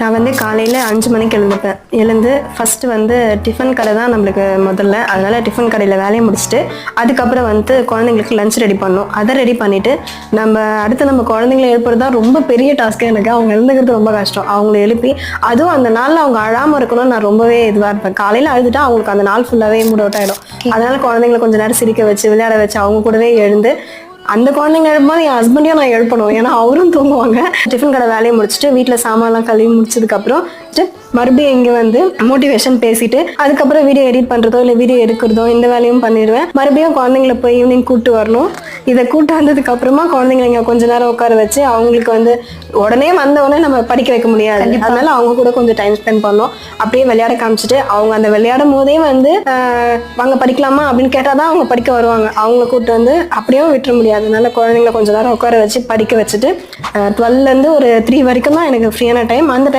நான் வந்து காலையில் 5 மணிக்கு எழுந்துப்பேன். எழுந்து ஃபஸ்ட்டு வந்து டிஃபன் கடை தான் நம்மளுக்கு முதல்ல. அதனால் டிஃபன் கடையில் வேலையை முடிச்சுட்டு அதுக்கப்புறம் வந்து குழந்தைங்களுக்கு லஞ்ச் ரெடி பண்ணணும். அதை ரெடி பண்ணிவிட்டு நம்ம குழந்தைங்களை எழுப்புறது தான் ரொம்ப பெரிய டாஸ்க்கே எனக்கு. அவங்க எழுந்துக்கிறது ரொம்ப கஷ்டம். அவங்கள எழுப்பி அதுவும் அந்த நாளில் அவங்க அழாமல் இருக்கணும்னு நான் ரொம்பவே இதுவாக இருப்பேன். காலையில் அழுதுட்டா அவங்களுக்கு அந்த நாள் ஃபுல்லாகவே மூட் அவுட் ஆகிடும். அதனால் குழந்தைங்களை கொஞ்சம் நேரம் சிரிக்க வச்சு விளையாட வச்சு அவங்க கூடவே எழுந்து அந்த குழந்தைங்க எழுப்பும்போது என் ஹஸ்பண்டையும் நான் எழுப்பணும். ஏன்னா அவரும் தூங்குவாங்க. டிஃபன் கடை வேலையை முடிச்சுட்டு வீட்டில் சாமான்லாம் கழுவி முடிச்சதுக்கப்புறம் மறுபடியும் இங்கே வந்து மோட்டிவேஷன் பேசிட்டு அதுக்கப்புறம் வீடியோ எடிட் பண்ணுறதோ இல்லை வீடியோ எடுக்கிறதோ இந்த வேலையும் பண்ணிடுவேன். மறுபடியும் குழந்தைங்களை போய் ஈவினிங் கூப்பிட்டு வரணும். இதை கூப்பிட்டு வந்ததுக்கு அப்புறமா குழந்தைங்களை இங்கே கொஞ்ச நேரம் உட்கார வச்சு அவங்களுக்கு வந்து உடனே நம்ம படிக்க வைக்க முடியாது. அதனால அவங்க கூட கொஞ்சம் டைம் ஸ்பெண்ட் பண்ணோம். அப்படியே விளையாட காமிச்சிட்டு அவங்க அந்த விளையாடும் போதே வந்து வாங்க படிக்கலாமா அப்படின்னு கேட்டால் தான் அவங்க படிக்க வருவாங்க. அவங்கள கூப்பிட்டு வந்து அப்படியே விட்டுற முடியாது. அதனால குழந்தைங்களை கொஞ்ச நேரம் உட்கார வச்சு படிக்க வச்சுட்டு 12லேருந்து ஒரு 3 வரைக்கும் தான் எனக்கு ஃப்ரீயான டைம். அந்த